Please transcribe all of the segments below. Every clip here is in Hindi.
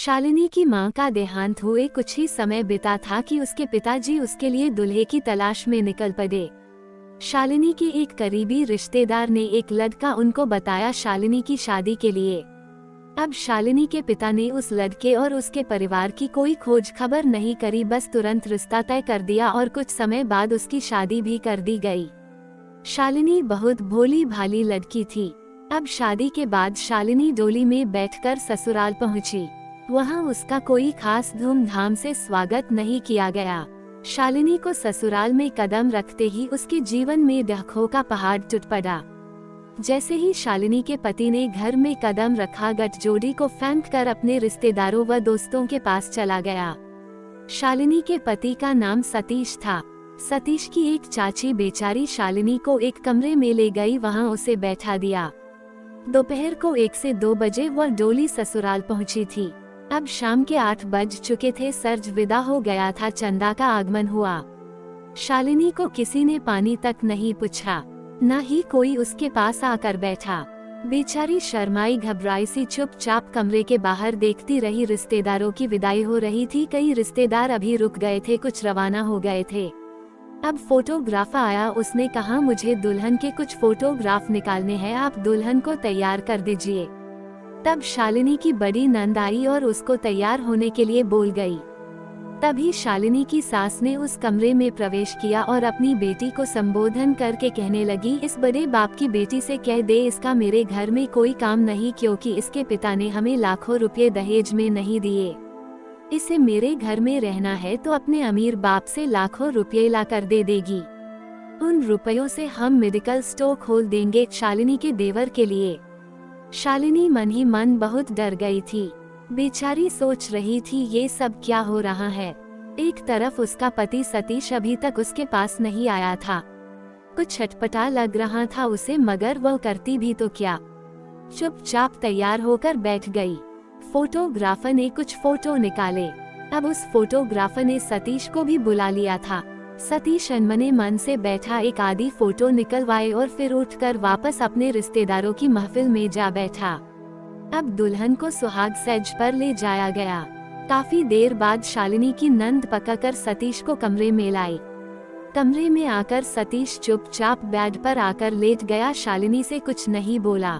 शालिनी की मां का देहांत हुए कुछ ही समय बीता था कि उसके पिताजी उसके लिए दूल्हे की तलाश में निकल पड़े। शालिनी के एक करीबी रिश्तेदार ने एक लड़का उनको बताया शालिनी की शादी के लिए। अब शालिनी के पिता ने उस लड़के और उसके परिवार की कोई खोज खबर नहीं करी, बस तुरंत रिश्ता तय कर दिया और कुछ समय बाद उसकी शादी भी कर दी गई। शालिनी बहुत भोली भाली लड़की थी। अब शादी के बाद शालिनी डोली में बैठकर ससुराल पहुंची। वहां उसका कोई खास धूमधाम से स्वागत नहीं किया गया। शालिनी को ससुराल में कदम रखते ही उसके जीवन में दुखों का पहाड़ टूट पड़ा। जैसे ही शालिनी के पति ने घर में कदम रखा, गठजोड़ी को फेंक कर अपने रिश्तेदारों व दोस्तों के पास चला गया। शालिनी के पति का नाम सतीश था। सतीश की एक चाची बेचारी शालिनी को एक कमरे में ले गई, वहां उसे बैठा दिया। दोपहर को 1 से 2 बजे वह डोली ससुराल पहुंची थी। अब शाम के 8 बज चुके थे, सर्ज विदा हो गया था, चंदा का आगमन हुआ। शालिनी को किसी ने पानी तक नहीं पूछा, न ही कोई उसके पास आकर बैठा। बेचारी शर्माई घबराई सी चुपचाप कमरे के बाहर देखती रही। रिश्तेदारों की विदाई हो रही थी, कई रिश्तेदार अभी रुक गए थे, कुछ रवाना हो गए थे। अब फोटोग्राफर आया, उसने कहा मुझे दुल्हन के कुछ फोटोग्राफ निकालने हैं, आप दुल्हन को तैयार कर दीजिए। तब शालिनी की बड़ी नंद आई और उसको तैयार होने के लिए बोल गई। तभी शालिनी की सास ने उस कमरे में प्रवेश किया और अपनी बेटी को संबोधन करके कहने लगी, इस बड़े बाप की बेटी से कह दे इसका मेरे घर में कोई काम नहीं, क्योंकि इसके पिता ने हमें लाखों रुपए दहेज में नहीं दिए। इसे मेरे घर में रहना है तो अपने अमीर बाप से लाखों रुपए ला कर दे देगी। उन रुपयों से हम मेडिकल स्टोर खोल देंगे शालिनी के देवर के लिए। शालिनी मन ही मन बहुत डर गई थी। बेचारी सोच रही थी ये सब क्या हो रहा है। एक तरफ उसका पति सतीश अभी तक उसके पास नहीं आया था। कुछ छटपटा लग रहा था उसे, मगर वह करती भी तो क्या। चुपचाप तैयार होकर बैठ गई। फोटोग्राफर ने कुछ फोटो निकाले। अब उस फोटोग्राफर ने सतीश को भी बुला लिया था। सतीश अनमने मन से बैठा, एक आधी फोटो निकलवाए और फिर उठकर वापस अपने रिश्तेदारों की महफिल में जा बैठा। अब दुल्हन को सुहाग सेज पर ले जाया गया। काफी देर बाद शालिनी की नंद पकाकर सतीश को कमरे में लाई। कमरे में आकर सतीश चुपचाप बेड पर आकर लेट गया, शालिनी से कुछ नहीं बोला।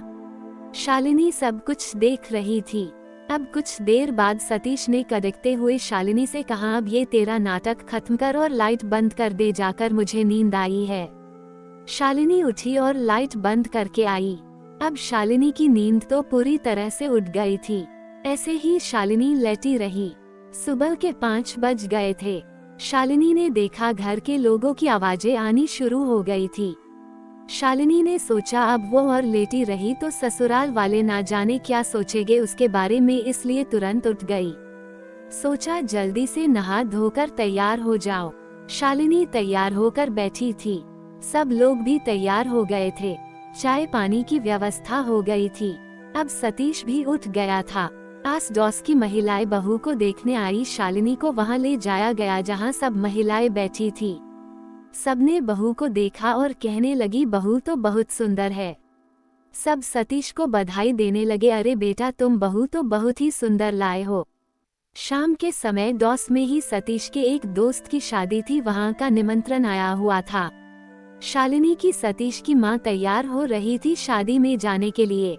शालिनी सब कुछ देख रही थी। अब कुछ देर बाद सतीश ने कड़कते हुए शालिनी से कहा, अब ये तेरा नाटक खत्म कर और लाइट बंद कर दे जाकर, मुझे नींद आई है। शालिनी उठी और लाइट बंद करके आई। अब शालिनी की नींद तो पूरी तरह से उड़ गई थी। ऐसे ही शालिनी लेटी रही। सुबह के 5 बज गए थे। शालिनी ने देखा घर के लोगों की आवाजें आनी शुरू हो गई थी। शालिनी ने सोचा अब वो और लेटी रही तो ससुराल वाले ना जाने क्या सोचेंगे उसके बारे में, इसलिए तुरंत उठ गई। सोचा जल्दी से नहा धोकर तैयार हो जाओ। शालिनी तैयार होकर बैठी थी। सब लोग भी तैयार हो गए थे। चाय पानी की व्यवस्था हो गई थी। अब सतीश भी उठ गया था। आस डॉस की महिलाएं बहू को देखने आई। शालिनी को वहां ले जाया गया जहां सब महिलाएं बैठी थी। सबने बहू को देखा और कहने लगी, बहू तो बहुत सुंदर है। सब सतीश को बधाई देने लगे, अरे बेटा तुम बहू तो बहुत ही सुंदर लाए हो। शाम के समय डॉस में ही सतीश के एक दोस्त की शादी थी, वहां का निमंत्रण आया हुआ था। शालिनी की सतीश की मां तैयार हो रही थी शादी में जाने के लिए।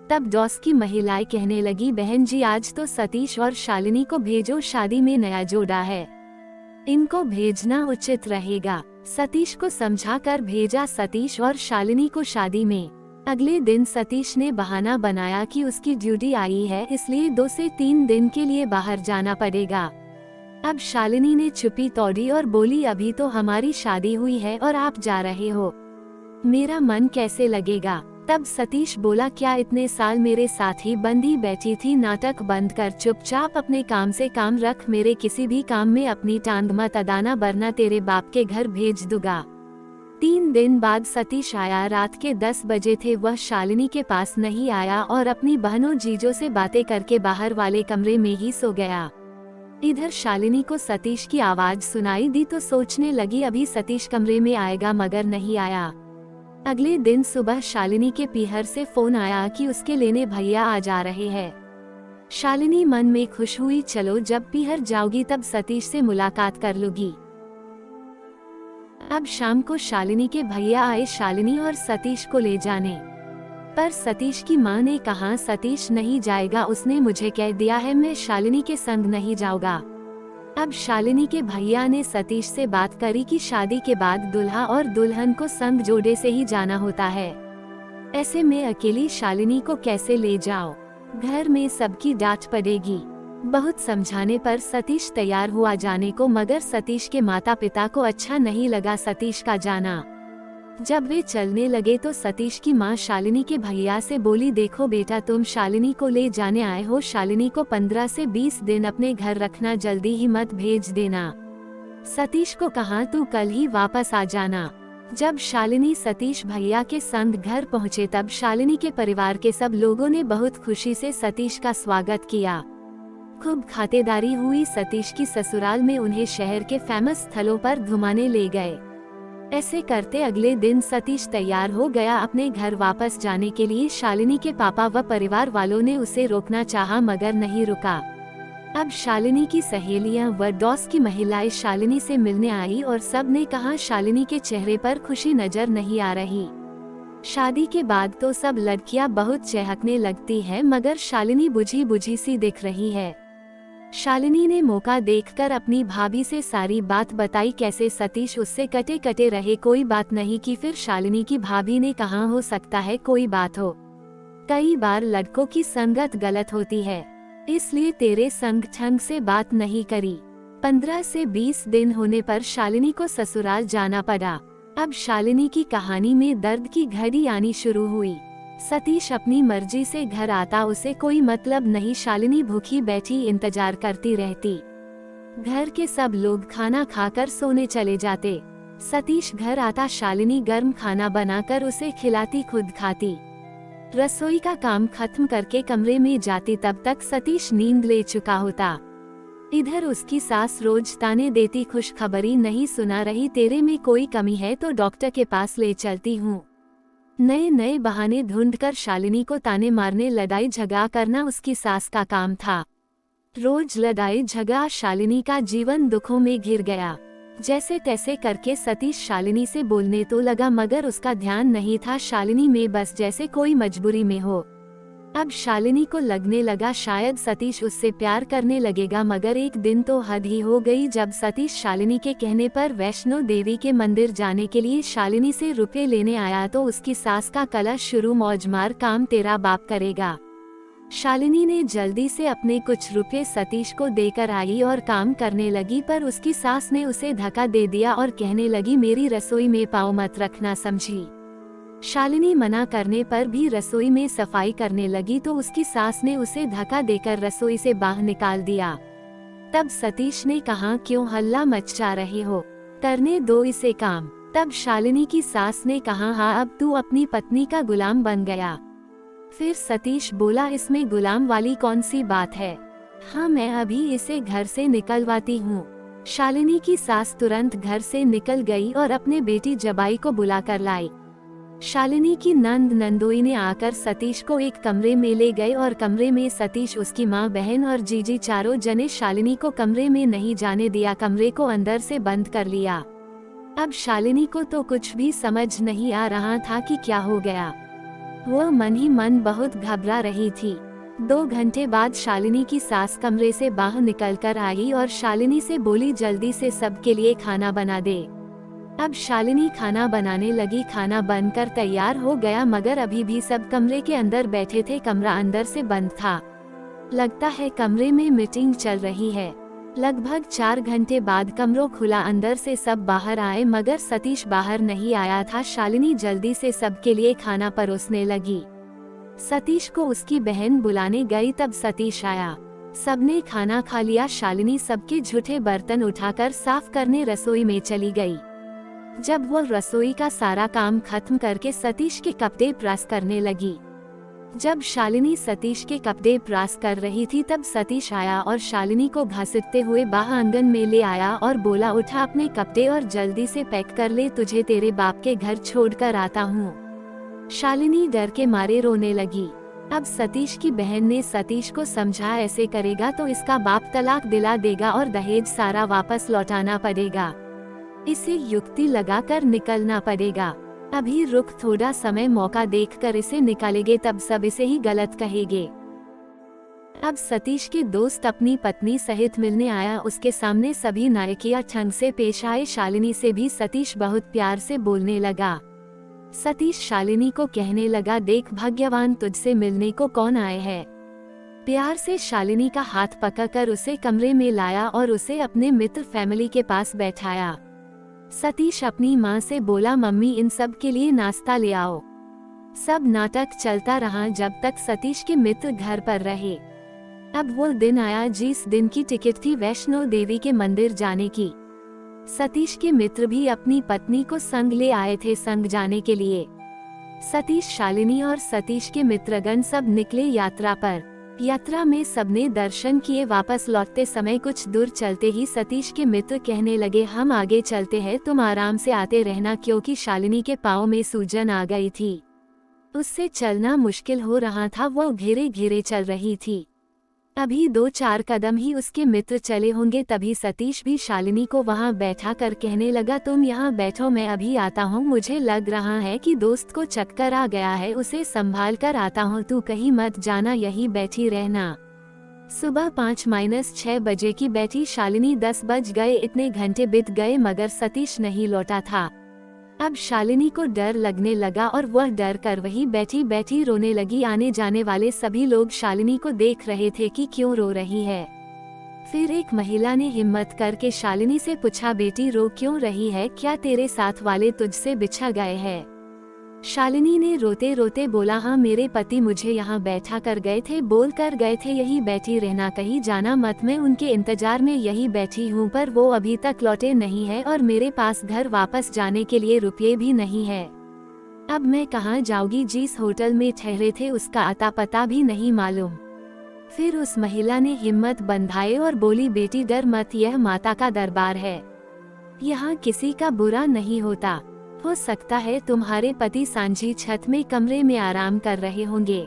तब डॉस की महिलाएं कहने लगी, बहन जी आज तो सतीश और शालिनी को भेजो, शादी में नया जोड़ा है, इनको भेजना उचित रहेगा। सतीश को समझा कर भेजा सतीश और शालिनी को शादी में। अगले दिन सतीश ने बहाना बनाया कि उसकी ड्यूटी आई है, इसलिए 2 से 3 दिन के लिए बाहर जाना पड़ेगा। अब शालिनी ने चुप्पी तोड़ी और बोली, अभी तो हमारी शादी हुई है और आप जा रहे हो, मेरा मन कैसे लगेगा। तब सतीश बोला, क्या इतने साल मेरे साथ ही बंदी बैठी थी, नाटक बंद कर चुपचाप अपने काम से काम रख, मेरे किसी भी काम में अपनी टांग मत अड़ाना वरना तेरे बाप के घर भेज दूंगा। 3 दिन बाद सतीश आया। रात के 10 बजे थे। वह शालिनी के पास नहीं आया और अपनी बहनों जीजों से बातें करके बाहर वाले कमरे में ही सो गया। इधर शालिनी को सतीश की आवाज सुनाई दी तो सोचने लगी अभी सतीश कमरे में आएगा, मगर नहीं आया। अगले दिन सुबह शालिनी के पीहर से फोन आया कि उसके लेने भैया आ जा रहे हैं। शालिनी मन में खुश हुई, चलो जब पीहर जाओगी तब सतीश से मुलाकात कर लूंगी। अब शाम को शालिनी के भैया आए शालिनी और सतीश को ले जाने, पर सतीश की मां ने कहा सतीश नहीं जाएगा, उसने मुझे कह दिया है मैं शालिनी के संग नहीं जाऊंगा। अब शालिनी के भैया ने सतीश से बात करी कि शादी के बाद दुल्हा और दुल्हन को संग जोड़े से ही जाना होता है, ऐसे में अकेली शालिनी को कैसे ले जाओ, घर में सबकी डांट पड़ेगी। बहुत समझाने पर सतीश तैयार हुआ जाने को, मगर सतीश के माता पिता को अच्छा नहीं लगा सतीश का जाना। जब वे चलने लगे तो सतीश की मां शालिनी के भैया से बोली, देखो बेटा तुम शालिनी को ले जाने आए हो, शालिनी को 15 से 20 दिन अपने घर रखना, जल्दी ही मत भेज देना। सतीश को कहा तू कल ही वापस आ जाना। जब शालिनी सतीश भैया के संग घर पहुंचे तब शालिनी के परिवार के सब लोगों ने बहुत खुशी से सतीश का स्वागत किया। खूब खातिरदारी हुई। सतीश की ससुराल में उन्हें शहर के फेमस स्थलों पर घुमाने ले गए। ऐसे करते अगले दिन सतीश तैयार हो गया अपने घर वापस जाने के लिए। शालिनी के पापा व परिवार वालों ने उसे रोकना चाहा मगर नहीं रुका। अब शालिनी की सहेलियां व डॉस की महिलाएं शालिनी से मिलने आई और सब ने कहा शालिनी के चेहरे पर खुशी नजर नहीं आ रही। शादी के बाद तो सब लड़कियां बहुत चहकने लगती हैं, मगर शालिनी बुझी बुझी सी दिख रही है। शालिनी ने मौका देखकर अपनी भाभी से सारी बात बताई, कैसे सतीश उससे कटे कटे रहे, कोई बात नहीं की। फिर शालिनी की भाभी ने कहा हो सकता है कोई बात हो, कई बार लड़कों की संगत गलत होती है, इसलिए तेरे संग ठंग से बात नहीं करी। 15 से 20 दिन होने पर शालिनी को ससुराल जाना पड़ा। अब शालिनी की कहानी में दर्द की घड़ी आनी शुरू हुई। सतीश अपनी मर्जी से घर आता, उसे कोई मतलब नहीं। शालिनी भूखी बैठी इंतजार करती रहती। घर के सब लोग खाना खाकर सोने चले जाते। सतीश घर आता, शालिनी गर्म खाना बनाकर उसे खिलाती, खुद खाती। रसोई का काम खत्म करके कमरे में जाती, तब तक सतीश नींद ले चुका होता। इधर उसकी सास रोज ताने देती, खुशखबरी नहीं सुना रही, तेरे में कोई कमी है तो डॉक्टर के पास ले चलती हूँ। नए नए बहाने ढूंढकर शालिनी को ताने मारने, लड़ाई झगड़ा करना उसकी सास का काम था। रोज लड़ाई झगड़ा, शालिनी का जीवन दुखों में घिर गया। जैसे तैसे करके सतीश शालिनी से बोलने तो लगा, मगर उसका ध्यान नहीं था शालिनी में, बस जैसे कोई मजबूरी में हो। अब शालिनी को लगने लगा शायद सतीश उससे प्यार करने लगेगा, मगर एक दिन तो हद ही हो गई जब सतीश शालिनी के कहने पर वैष्णो देवी के मंदिर जाने के लिए शालिनी से रुपए लेने आया तो उसकी सास का कलश शुरू, मौज मार, काम तेरा बाप करेगा। शालिनी ने जल्दी से अपने कुछ रुपए सतीश को देकर आई और काम करने लगी, पर उसकी सास ने उसे धक्का दे दिया और कहने लगी, मेरी रसोई में पाँव मत रखना, समझी। शालिनी मना करने पर भी रसोई में सफाई करने लगी तो उसकी सास ने उसे धक्का देकर रसोई से बाहर निकाल दिया। तब सतीश ने कहा, क्यों हल्ला मचा रहे हो, करने दो इसे काम। तब शालिनी की सास ने कहा, हाँ अब तू अपनी पत्नी का गुलाम बन गया। फिर सतीश बोला, इसमें गुलाम वाली कौन सी बात है, हाँ मैं अभी इसे घर से निकलवाती हूँ। शालिनी की सास तुरंत घर से निकल गई और अपने बेटी जबाई को बुलाकर लाई। शालिनी की नंद नंदोई ने आकर सतीश को एक कमरे में ले गए और कमरे में सतीश, उसकी माँ, बहन और जीजी चारों जने शालिनी को कमरे में नहीं जाने दिया, कमरे को अंदर से बंद कर लिया। अब शालिनी को तो कुछ भी समझ नहीं आ रहा था कि क्या हो गया। वह मन ही मन बहुत घबरा रही थी। 2 घंटे बाद शालिनी की सास कमरे से बाहर निकलकर आई और शालिनी से बोली, जल्दी से सबके लिए खाना बना दे। अब शालिनी खाना बनाने लगी। खाना बनकर तैयार हो गया, मगर अभी भी सब कमरे के अंदर बैठे थे। कमरा अंदर से बंद था। लगता है कमरे में मीटिंग चल रही है। लगभग 4 घंटे बाद कमरा खुला, अंदर से सब बाहर आए, मगर सतीश बाहर नहीं आया था। शालिनी जल्दी से सबके लिए खाना परोसने लगी। सतीश को उसकी बहन बुलाने गई, तब सतीश आया। सबने खाना खा लिया। शालिनी सबके झूठे बर्तन उठाकर साफ करने रसोई में चली गई। जब वह रसोई का सारा काम खत्म करके सतीश के कपड़े प्रेस करने लगी। जब शालिनी सतीश के कपड़े प्रेस कर रही थी तब सतीश आया और शालिनी को घसीटते हुए बाहर आंगन में ले आया और बोला, उठा अपने कपड़े और जल्दी से पैक कर ले, तुझे तेरे बाप के घर छोड़कर आता हूँ। शालिनी डर के मारे रोने लगी। अब सतीश की बहन ने सतीश को समझा, ऐसे करेगा तो इसका बाप तलाक दिला देगा और दहेज सारा वापस लौटाना पड़ेगा। इसे युक्ति लगाकर निकलना पड़ेगा। अभी रुक, थोड़ा समय मौका देखकर इसे निकालेंगे, तब सब इसे ही गलत कहेंगे। अब सतीश के दोस्त अपनी पत्नी सहित मिलने आया। उसके सामने सभी नायकिया ढंग से पेश आए। शालिनी से भी सतीश बहुत प्यार से बोलने लगा। सतीश शालिनी को कहने लगा, देख भाग्यवान, तुझसे मिलने को कौन आए है। प्यार से शालिनी का हाथ पकड़कर उसे कमरे में लाया और उसे अपने मित्र फैमिली के पास बैठाया। सतीश अपनी माँ से बोला, मम्मी इन सब के लिए नाश्ता ले आओ। सब नाटक चलता रहा जब तक सतीश के मित्र घर पर रहे। अब वो दिन आया जिस दिन की टिकट थी वैष्णो देवी के मंदिर जाने की। सतीश के मित्र भी अपनी पत्नी को संग ले आए थे संग जाने के लिए। सतीश, शालिनी और सतीश के मित्रगण सब निकले यात्रा पर। यात्रा में सबने दर्शन किए। वापस लौटते समय कुछ दूर चलते ही सतीश के मित्र कहने लगे, हम आगे चलते हैं, तुम आराम से आते रहना, क्योंकि शालिनी के पाँव में सूजन आ गई थी। उससे चलना मुश्किल हो रहा था, वो धीरे धीरे चल रही थी। अभी 2-4 कदम ही उसके मित्र चले होंगे, तभी सतीश भी शालिनी को वहां बैठा कर कहने लगा, तुम यहाँ बैठो, मैं अभी आता हूँ। मुझे लग रहा है कि दोस्त को चक्कर आ गया है, उसे संभाल कर आता हूँ, तू कहीं मत जाना, यही बैठी रहना। सुबह 5-6 बजे की बैठी शालिनी 10 बज गए। इतने घंटे बीत गए मगर सतीश नहीं लौटा था। अब शालिनी को डर लगने लगा और वह डर कर वही बैठी बैठी रोने लगी। आने जाने वाले सभी लोग शालिनी को देख रहे थे कि क्यों रो रही है। फिर एक महिला ने हिम्मत करके शालिनी से पूछा, बेटी रो क्यों रही है, क्या तेरे साथ वाले तुझसे बिछड़ गए हैं। शालिनी ने रोते रोते बोला, हाँ मेरे पति मुझे यहाँ बैठा कर गए थे, बोल कर गए थे यही बैठी रहना, कहीं जाना मत, मैं उनके इंतजार में यही बैठी हूँ, पर वो अभी तक लौटे नहीं है और मेरे पास घर वापस जाने के लिए रुपये भी नहीं है। अब मैं कहाँ जाऊंगी, जिस होटल में ठहरे थे उसका अता पता भी नहीं मालूम। फिर उस महिला ने हिम्मत बंधाई और बोली, बेटी डर मत, यह माता का दरबार है, यहाँ किसी का बुरा नहीं होता। हो सकता है तुम्हारे पति सांझी छत में कमरे में आराम कर रहे होंगे।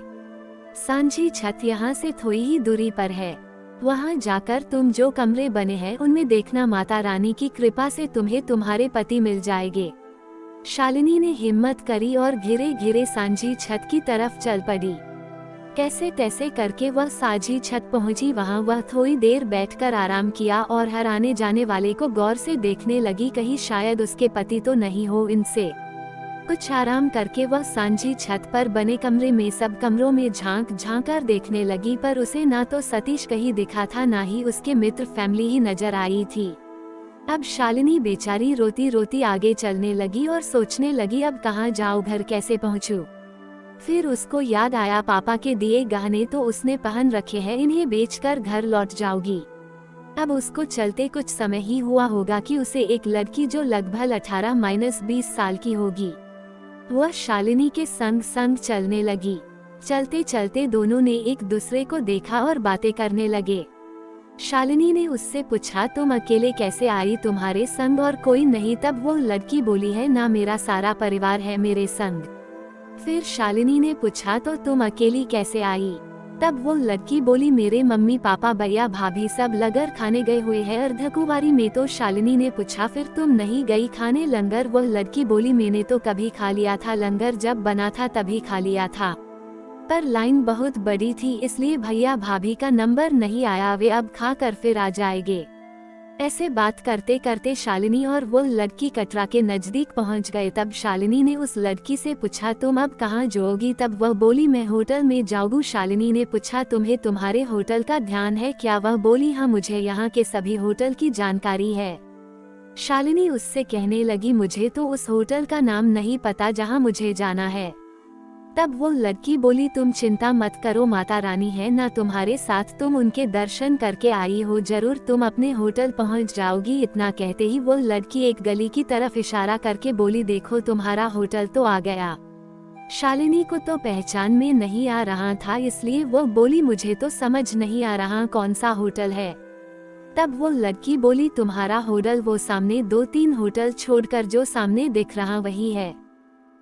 सांझी छत यहाँ से थोड़ी ही दूरी पर है, वहाँ जाकर तुम जो कमरे बने हैं उनमें देखना, माता रानी की कृपा से तुम्हें तुम्हारे पति मिल जाएंगे। शालिनी ने हिम्मत करी और धीरे धीरे सांझी छत की तरफ चल पड़ी। कैसे तैसे करके वह सांझी छत पहुंची। वहां वह थोड़ी देर बैठकर आराम किया और हर आने जाने वाले को गौर से देखने लगी, कहीं शायद उसके पति तो नहीं हो इनसे। कुछ आराम करके वह सांझी छत पर बने कमरे में सब कमरों में झांक झांक कर देखने लगी, पर उसे ना तो सतीश कहीं दिखा था, ना ही उसके मित्र फैमिली ही नजर आई थी। अब शालिनी बेचारी रोती रोती आगे चलने लगी और सोचने लगी, अब कहाँ जाऊँ, घर कैसे पहुँचूं। फिर उसको याद आया, पापा के दिए गहने तो उसने पहन रखे हैं, इन्हें बेचकर घर लौट जाऊंगी। अब उसको चलते कुछ समय ही हुआ होगा कि उसे एक लड़की जो लगभग 18-20 साल की होगी, वह शालिनी के संग संग चलने लगी। चलते चलते दोनों ने एक दूसरे को देखा और बातें करने लगे। शालिनी ने उससे पूछा, तुम अकेले कैसे आई, तुम्हारे संग और कोई नहीं। तब वो लड़की बोली है, ना मेरा सारा परिवार है मेरे संग। फिर शालिनी ने पूछा, तो तुम अकेली कैसे आई। तब वो लड़की बोली, मेरे मम्मी पापा भैया भाभी सब लंगर खाने गए हुए हैं अर्धकुंवारी में। तो शालिनी ने पूछा, फिर तुम नहीं गई खाने लंगर। वह लड़की बोली, मैंने तो कभी खा लिया था, लंगर जब बना था तभी खा लिया था, पर लाइन बहुत बड़ी थी इसलिए भैया भाभी का नंबर नहीं आया, वे अब खा कर फिर आ जाएंगे। ऐसे बात करते करते शालिनी और वो लड़की कटरा के नजदीक पहुंच गए। तब शालिनी ने उस लड़की से पूछा, तुम अब कहाँ जाओगी। तब वह बोली, मैं होटल में जाऊंगी। शालिनी ने पूछा, तुम्हें तुम्हारे होटल का ध्यान है क्या। वह बोली, हाँ मुझे यहाँ के सभी होटल की जानकारी है। शालिनी उससे कहने लगी, मुझे तो उस होटल का नाम नहीं पता जहाँ मुझे जाना है। तब वो लड़की बोली, तुम चिंता मत करो, माता रानी है ना तुम्हारे साथ, तुम उनके दर्शन करके आई हो, जरूर तुम अपने होटल पहुंच जाओगी। इतना कहते ही वो लड़की एक गली की तरफ इशारा करके बोली, देखो तुम्हारा होटल तो आ गया। शालिनी को तो पहचान में नहीं आ रहा था, इसलिए वो बोली, मुझे तो समझ नहीं आ रहा कौन सा होटल है। तब वो लड़की बोली, तुम्हारा होटल वो सामने 2-3 होटल छोड़कर जो सामने दिख रहा वही है।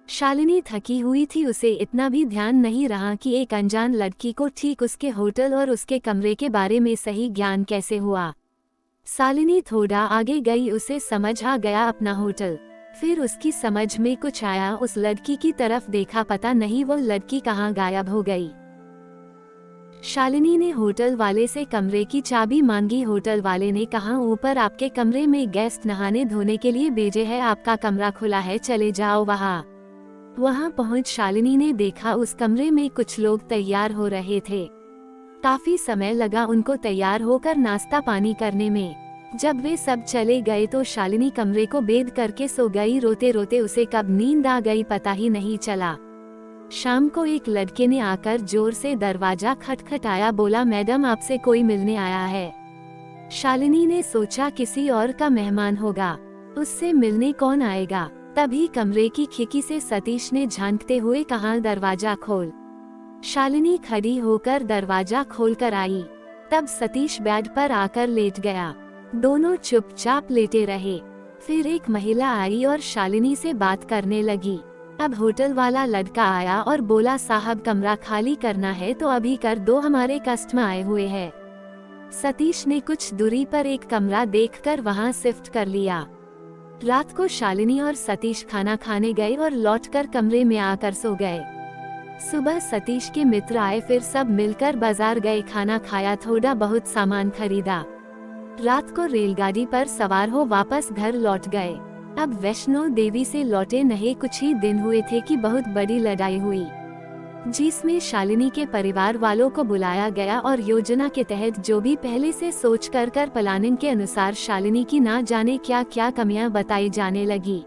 शालिनी थकी हुई थी, उसे इतना भी ध्यान नहीं रहा कि एक अनजान लड़की को ठीक उसके होटल और उसके कमरे के बारे में सही ज्ञान कैसे हुआ। शालिनी थोड़ा आगे गई, उसे समझ आ गया अपना होटल। फिर उसकी समझ में कुछ आया, उस लड़की की तरफ देखा, पता नहीं वो लड़की कहाँ गायब हो गई। शालिनी ने होटल वाले से कमरे की चाबी मांगी। होटल वाले ने कहा, ऊपर आपके कमरे में गेस्ट नहाने धोने के लिए भेजे हैं, आपका कमरा खुला है, चले जाओ वहाँ पहुँच शालिनी ने देखा उस कमरे में कुछ लोग तैयार हो रहे थे। काफी समय लगा उनको तैयार होकर नाश्ता पानी करने में। जब वे सब चले गए तो शालिनी कमरे को बेद करके सो गई। रोते रोते उसे कब नींद आ गई पता ही नहीं चला। शाम को एक लड़के ने आकर जोर से दरवाजा खटखटाया, बोला, मैडम आपसे कोई मिलने आया है। शालिनी ने सोचा किसी और का मेहमान होगा, उससे मिलने कौन आएगा। तभी कमरे की खिड़की से सतीश ने झांकते हुए कहा, दरवाजा खोल। शालिनी खड़ी होकर दरवाजा खोलकर आई। तब सतीश बेड पर आकर लेट गया। दोनों चुपचाप लेटे रहे। फिर एक महिला आई और शालिनी से बात करने लगी। अब होटल वाला लड़का आया और बोला, साहब कमरा खाली करना है तो अभी कर दो, हमारे कस्टमर आए हुए हैं। सतीश ने कुछ दूरी पर एक कमरा देखकर वहां शिफ्ट कर लिया। रात को शालिनी और सतीश खाना खाने गए और लौटकर कमरे में आकर सो गए। सुबह सतीश के मित्र आए, फिर सब मिलकर बाजार गए, खाना खाया, थोड़ा बहुत सामान खरीदा। रात को रेलगाड़ी पर सवार हो वापस घर लौट गए। अब वैष्णो देवी से लौटे नहीं कुछ ही दिन हुए थे कि बहुत बड़ी लड़ाई हुई, जिसमें शालिनी के परिवार वालों को बुलाया गया और योजना के तहत जो भी पहले से सोच कर प्लानिंग के अनुसार शालिनी की ना जाने क्या क्या कमियां बताई जाने लगी।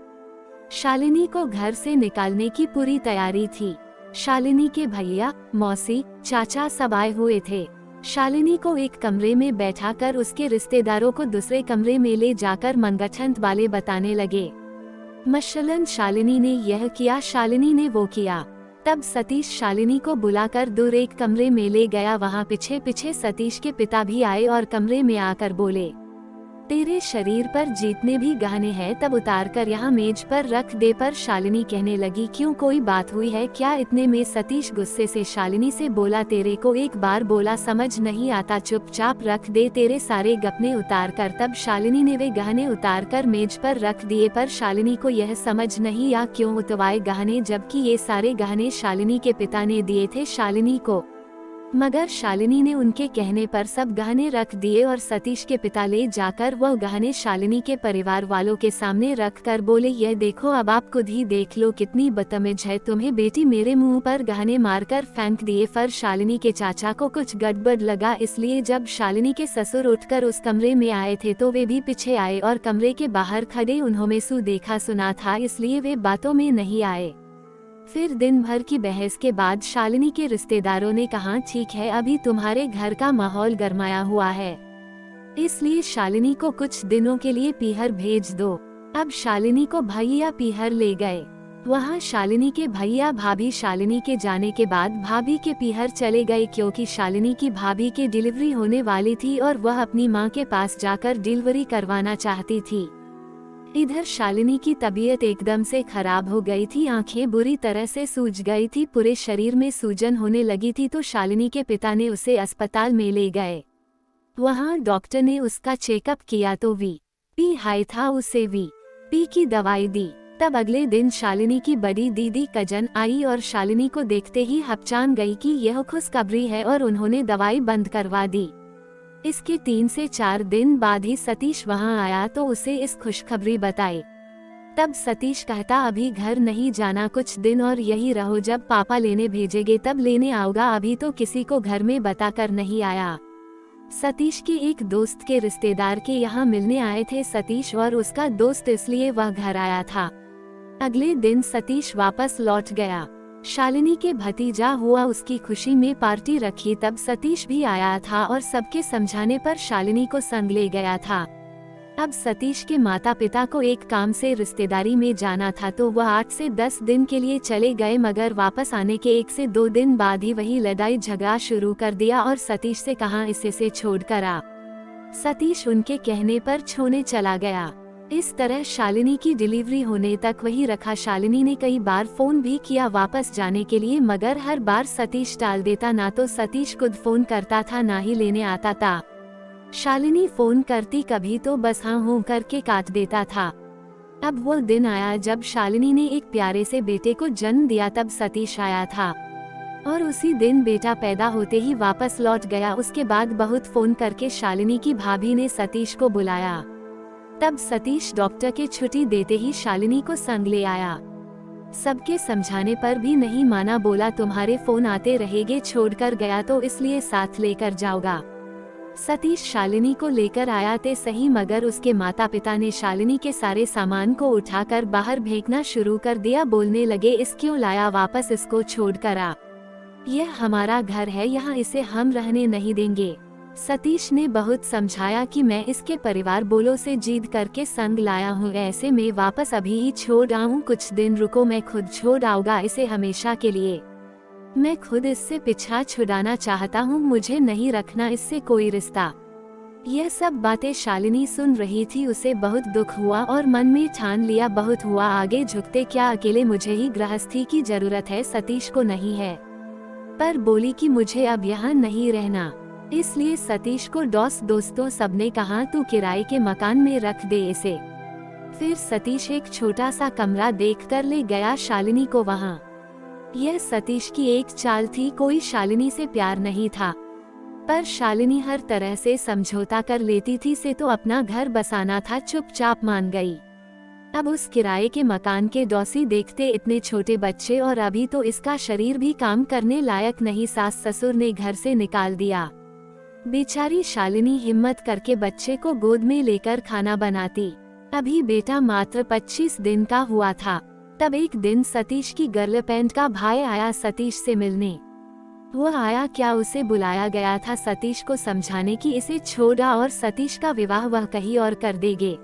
शालिनी को घर से निकालने की पूरी तैयारी थी। शालिनी के भैया, मौसी, चाचा सब आए हुए थे। शालिनी को एक कमरे में बैठाकर उसके रिश्तेदारों को दूसरे कमरे में ले जाकर मनगढ़ंत वाले बताने लगे। मसलन शालिनी ने यह किया, शालिनी ने वो किया। तब सतीश शालिनी को बुलाकर दूर एक कमरे में ले गया। वहाँ पीछे पीछे सतीश के पिता भी आए और कमरे में आकर बोले, तेरे शरीर पर जितने भी गहने हैं तब उतार कर यहाँ मेज पर रख दे। पर शालिनी कहने लगी, क्यों, कोई बात हुई है क्या? इतने में सतीश गुस्से से शालिनी से बोला, तेरे को एक बार बोला समझ नहीं आता, चुपचाप रख दे तेरे सारे गहने उतार कर। तब शालिनी ने वे गहने उतार कर मेज पर रख दिए, पर शालिनी को यह समझ नहीं आया क्यों उतवाए गहने, जबकि ये सारे गहने शालिनी के पिता ने दिए थे शालिनी को। मगर शालिनी ने उनके कहने पर सब गहने रख दिए और सतीश के पिता ले जाकर वह गहने शालिनी के परिवार वालों के सामने रख कर बोले, यह देखो, अब आप खुद ही देख लो कितनी बदतमीज है तुम्हें बेटी, मेरे मुंह पर गहने मारकर फेंक दिए। पर शालिनी के चाचा को कुछ गड़बड़ लगा, इसलिए जब शालिनी के ससुर उठकर उस कमरे में आए थे तो वे भी पीछे आए और कमरे के बाहर खड़े उन्होंने देखा सुना था, इसलिए वे बातों में नहीं आए। फिर दिन भर की बहस के बाद शालिनी के रिश्तेदारों ने कहा, ठीक है, अभी तुम्हारे घर का माहौल गरमाया हुआ है, इसलिए शालिनी को कुछ दिनों के लिए पीहर भेज दो। अब शालिनी को भैया पीहर ले गए। वहाँ शालिनी के भैया भाभी शालिनी के जाने के बाद भाभी के पीहर चले गए, क्योंकि शालिनी की भाभी की डिलीवरी होने वाली थी और वह अपनी माँ के पास जाकर डिलीवरी करवाना चाहती थी। इधर शालिनी की तबीयत एकदम से खराब हो गई थी, आंखें बुरी तरह से सूज गई थी, पूरे शरीर में सूजन होने लगी थी, तो शालिनी के पिता ने उसे अस्पताल में ले गए। वहां डॉक्टर ने उसका चेकअप किया तो वीपी हाई था, उसे वीपी की दवाई दी। तब अगले दिन शालिनी की बड़ी दीदी कजन आई और शालिनी को देखते ही हपचान गई कि यह खुशखबरी है और उन्होंने दवाई बंद करवा दी। इसके 3 से 4 दिन बाद ही सतीश वहां आया तो उसे इस खुशखबरी बताई। तब सतीश कहता, अभी घर नहीं जाना, कुछ दिन और यही रहो, जब पापा लेने भेजेंगे तब लेने आऊंगा, अभी तो किसी को घर में बताकर नहीं आया। सतीश के एक दोस्त के रिश्तेदार के यहाँ मिलने आए थे सतीश और उसका दोस्त, इसलिए वह घर आया था। अगले दिन सतीश वापस लौट गया। शालिनी के भतीजा हुआ, उसकी खुशी में पार्टी रखी। तब सतीश भी आया था और सबके समझाने पर शालिनी को संग ले गया था। अब सतीश के माता पिता को एक काम से रिश्तेदारी में जाना था तो वह 8 से 10 दिन के लिए चले गए, मगर वापस आने के 1 से 2 दिन बाद ही वही लड़ाई झगड़ा शुरू कर दिया और सतीश से कहा, इसे छोड़ कर आ। सतीश उनके कहने पर छोड़ने चला गया। इस तरह शालिनी की डिलीवरी होने तक वही रखा। शालिनी ने कई बार फोन भी किया वापस जाने के लिए, मगर हर बार सतीश टाल देता। ना तो सतीश खुद फोन करता था, ना ही लेने आता था। शालिनी फोन करती कभी तो बस हाँ हूँ करके काट देता था। अब वो दिन आया जब शालिनी ने एक प्यारे से बेटे को जन्म दिया। तब सतीश आया था और उसी दिन बेटा पैदा होते ही वापस लौट गया। उसके बाद बहुत फोन करके शालिनी की भाभी ने सतीश को बुलाया। तब सतीश डॉक्टर के छुट्टी देते ही शालिनी को संग ले आया। सबके समझाने पर भी नहीं माना। बोला तुम्हारे फोन आते रहेंगे, छोड़कर गया तो इसलिए साथ लेकर जाओगा। सतीश शालिनी को लेकर आया थे सही, मगर उसके माता पिता ने शालिनी के सारे सामान को उठाकर बाहर फेंकना शुरू कर दिया। बोलने लगे इस क्यों लाया, वापस इसको छोड़ कर आ, यह हमारा घर है, यहाँ इसे हम रहने नहीं देंगे। सतीश ने बहुत समझाया कि मैं इसके परिवार बोलो से जीत करके संग लाया हूँ, ऐसे में वापस अभी ही छोड़ आऊँ, कुछ दिन रुको, मैं खुद छोड़ आऊंगा इसे हमेशा के लिए। मैं खुद इससे पीछा छुड़ाना चाहता हूँ, मुझे नहीं रखना इससे कोई रिश्ता। यह सब बातें शालिनी सुन रही थी। उसे बहुत दुख हुआ और मन में ठान लिया बहुत हुआ, आगे झुकते क्या, अकेले मुझे ही गृहस्थी की जरूरत है, सतीश को नहीं है। पर बोली कि मुझे अब यहाँ नहीं रहना। इसलिए सतीश को दोस्तों सबने कहा तू किराए के मकान में रख दे इसे। फिर सतीश एक छोटा सा कमरा देखकर ले गया शालिनी को वहाँ। यह सतीश की एक चाल थी, कोई शालिनी से प्यार नहीं था, पर शालिनी हर तरह से समझौता कर लेती थी। से तो अपना घर बसाना था, चुपचाप मान गई। अब उस किराए के मकान के डौसी देखते इतने छोटे बच्चे, और अभी तो इसका शरीर भी काम करने लायक नहीं, सास ससुर ने घर से निकाल दिया। बेचारी शालिनी हिम्मत करके बच्चे को गोद में लेकर खाना बनाती। अभी बेटा मात्र 25 दिन का हुआ था। तब एक दिन सतीश की गर्लफ्रेंड का भाई आया सतीश से मिलने। वो आया क्या, उसे बुलाया गया था सतीश को समझाने की इसे छोड़ा और सतीश का विवाह वह कहीं और कर देंगे।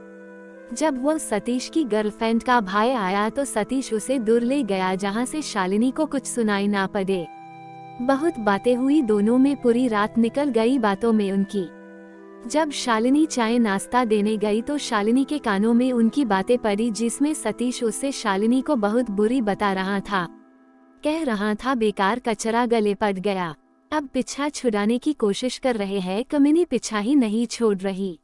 जब वो सतीश की गर्लफ्रेंड का भाई आया तो सतीश उसे दूर ले गया, जहाँ से शालिनी को कुछ सुनाई ना पड़े। बहुत बातें हुई दोनों में, पूरी रात निकल गई बातों में उनकी। जब शालिनी चाय नाश्ता देने गई तो शालिनी के कानों में उनकी बातें पड़ी, जिसमें सतीश उससे शालिनी को बहुत बुरी बता रहा था। कह रहा था बेकार कचरा, गले पड़ गया, अब पीछा छुड़ाने की कोशिश कर रहे हैं, कमीनी पीछा ही नहीं छोड़ रही।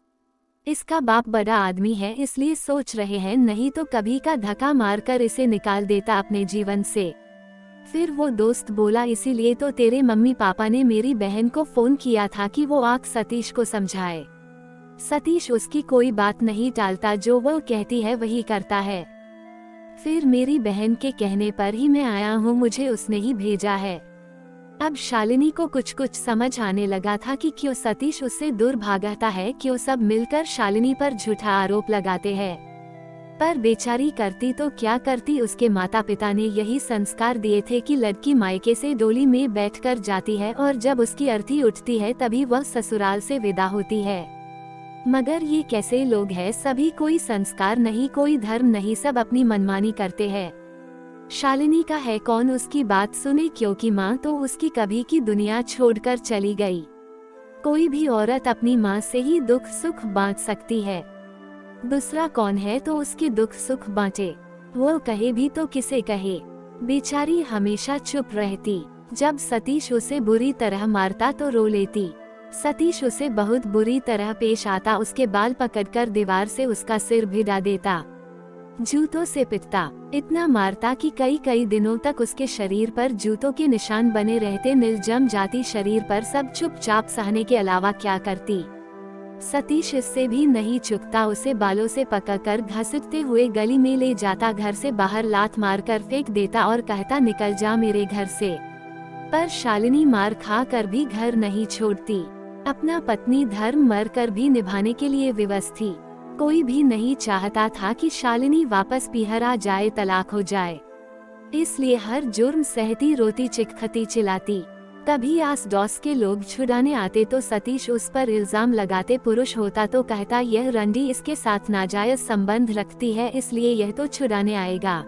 इसका बाप बड़ा आदमी है, इसलिए सोच रहे हैं, नहीं तो कभी का धक्का मारकर इसे निकाल देता अपने जीवन से। फिर वो दोस्त बोला इसीलिए तो तेरे मम्मी पापा ने मेरी बहन को फोन किया था कि वो आके सतीश को समझाए। सतीश उसकी कोई बात नहीं टालता, जो वो कहती है वही करता है। फिर मेरी बहन के कहने पर ही मैं आया हूँ, मुझे उसने ही भेजा है। अब शालिनी को कुछ कुछ समझ आने लगा था कि क्यों सतीश उससे दूर भागता है, क्यों सब मिलकर शालिनी पर झूठा आरोप लगाते हैं। पर बेचारी करती तो क्या करती, उसके माता पिता ने यही संस्कार दिए थे कि लड़की मायके से डोली में बैठकर जाती है और जब उसकी अर्थी उठती है तभी वह ससुराल से विदा होती है। मगर ये कैसे लोग हैं, सभी कोई संस्कार नहीं, कोई धर्म नहीं, सब अपनी मनमानी करते हैं। शालिनी का है कौन उसकी बात सुने, क्योंकि माँ तो उसकी कभी की दुनिया छोड़कर चली गई। कोई भी औरत अपनी माँ से ही दुख सुख बांट सकती है, दूसरा कौन है तो उसके दुख सुख बांटे। वो कहे भी तो किसे कहे, बेचारी हमेशा चुप रहती। जब सतीश उसे बुरी तरह मारता तो रो लेती। सतीश उसे बहुत बुरी तरह पेश आता, उसके बाल पकड़कर दीवार से उसका सिर भिड़ा देता, जूतों से पिटता, इतना मारता कि कई कई दिनों तक उसके शरीर पर जूतों के निशान बने रहते। नील जम जाती शरीर पर, सब चुपचाप सहने के अलावा क्या करती। सतीश इससे भी नहीं चुकता, उसे बालों से पकड़कर घसीटते हुए गली में ले जाता, घर से बाहर लात मारकर फेंक देता और कहता निकल जा मेरे घर से। पर शालिनी मार खा कर भी घर नहीं छोड़ती, अपना पत्नी धर्म मर कर भी निभाने के लिए विवश थी। कोई भी नहीं चाहता था कि शालिनी वापस पिहरा जाए, तलाक हो जाए, इसलिए हर जुर्म सहती, रोती, चिखती, चिल्लाती। कभी आस डॉस के लोग छुड़ाने आते तो सतीश उस पर इल्जाम लगाते, पुरुष होता तो कहता यह रंडी इसके साथ नाजायज संबंध रखती है, इसलिए यह तो छुड़ाने आएगा।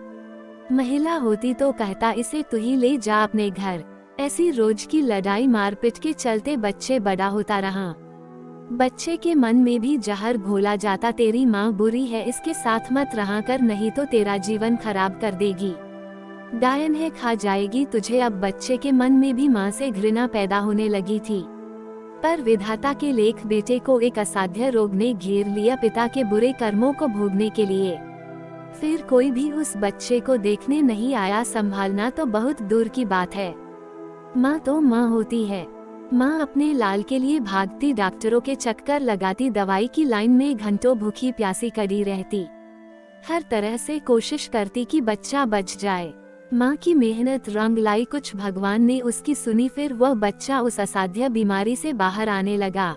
महिला होती तो कहता इसे तू ही ले जा अपने घर। ऐसी रोज की लड़ाई मारपीट के चलते बच्चे बड़ा होता रहा। बच्चे के मन में भी जहर घोला जाता, तेरी माँ बुरी है, इसके साथ मत रहा कर, नहीं तो तेरा जीवन खराब कर देगी, डायन है, खा जाएगी तुझे। अब बच्चे के मन में भी माँ से घृणा पैदा होने लगी थी। पर विधाता के लेख बेटे को एक असाध्य रोग ने घेर लिया, पिता के बुरे कर्मों को भोगने के लिए। फिर कोई भी उस बच्चे को देखने नहीं आया, संभालना तो बहुत दूर की बात है। माँ तो माँ होती है। माँ अपने लाल के लिए भागती, डॉक्टरों के चक्कर लगाती, दवाई की लाइन में घंटों भूखी प्यासी कड़ी रहती, हर तरह से कोशिश करती कि बच्चा बच जाए। माँ की मेहनत रंग लाई, कुछ भगवान ने उसकी सुनी, फिर वह बच्चा उस असाध्य बीमारी से बाहर आने लगा।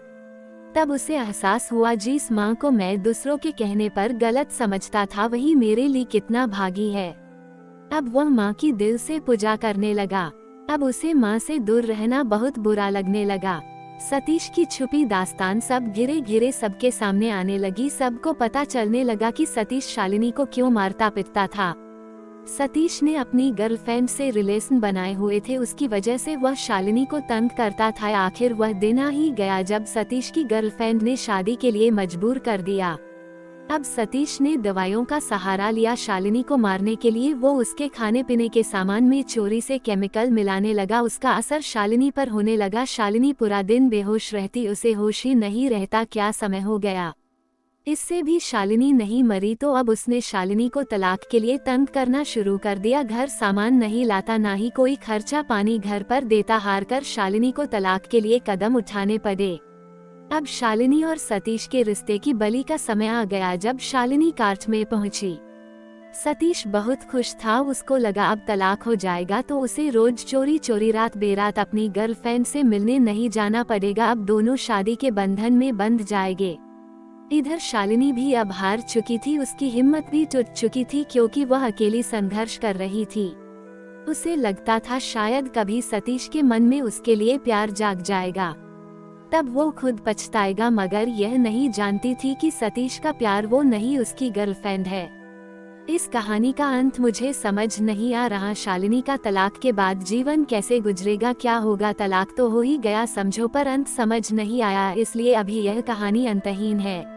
तब उसे एहसास हुआ, जिस माँ को मैं दूसरों के कहने पर गलत समझता था, वही मेरे लिए कितना भागी है। अब वह माँ की दिल से पूजा करने लगा। अब उसे माँ से दूर रहना बहुत बुरा लगने लगा। सतीश की छुपी दास्तान सब घिरे घिरे सबके सामने आने लगी। सबको पता चलने लगा कि सतीश शालिनी को क्यों मारता पीटता था। सतीश ने अपनी गर्लफ्रेंड से रिलेशन बनाए हुए थे, उसकी वजह से वह शालिनी को तंग करता था। आखिर वह दिन आ ही गया जब सतीश की गर्लफ्रेंड ने शादी के लिए मजबूर कर दिया। अब सतीश ने दवाइयों का सहारा लिया शालिनी को मारने के लिए। वो उसके खाने पीने के सामान में चोरी से केमिकल मिलाने लगा। उसका असर शालिनी पर होने लगा। शालिनी पूरा दिन बेहोश रहती, उसे होश ही नहीं रहता क्या समय हो गया। इससे भी शालिनी नहीं मरी तो अब उसने शालिनी को तलाक के लिए तंग करना शुरू कर दिया। घर सामान नहीं लाता, ना ही कोई खर्चा पानी घर पर देता। हार कर शालिनी को तलाक के लिए कदम उठाने पड़े। अब शालिनी और सतीश के रिश्ते की बलि का समय आ गया। जब शालिनी कोर्ट में पहुंची, सतीश बहुत खुश था। उसको लगा अब तलाक हो जाएगा तो उसे रोज चोरी चोरी रात बेरात अपनी गर्लफ्रेंड से मिलने नहीं जाना पड़ेगा। अब दोनों शादी के बंधन में बंध जाएंगे। इधर शालिनी भी अब हार चुकी थी, उसकी हिम्मत भी टूट चुकी थी, क्योंकि वह अकेली संघर्ष कर रही थी। उसे लगता था शायद कभी सतीश के मन में उसके लिए प्यार जाग जाएगा, तब वो खुद पछताएगा। मगर यह नहीं जानती थी कि सतीश का प्यार वो नहीं, उसकी गर्लफ्रेंड है। इस कहानी का अंत मुझे समझ नहीं आ रहा। शालिनी का तलाक के बाद जीवन कैसे गुजरेगा, क्या होगा। तलाक तो हो ही गया समझो, पर अंत समझ नहीं आया, इसलिए अभी यह कहानी अंतहीन है।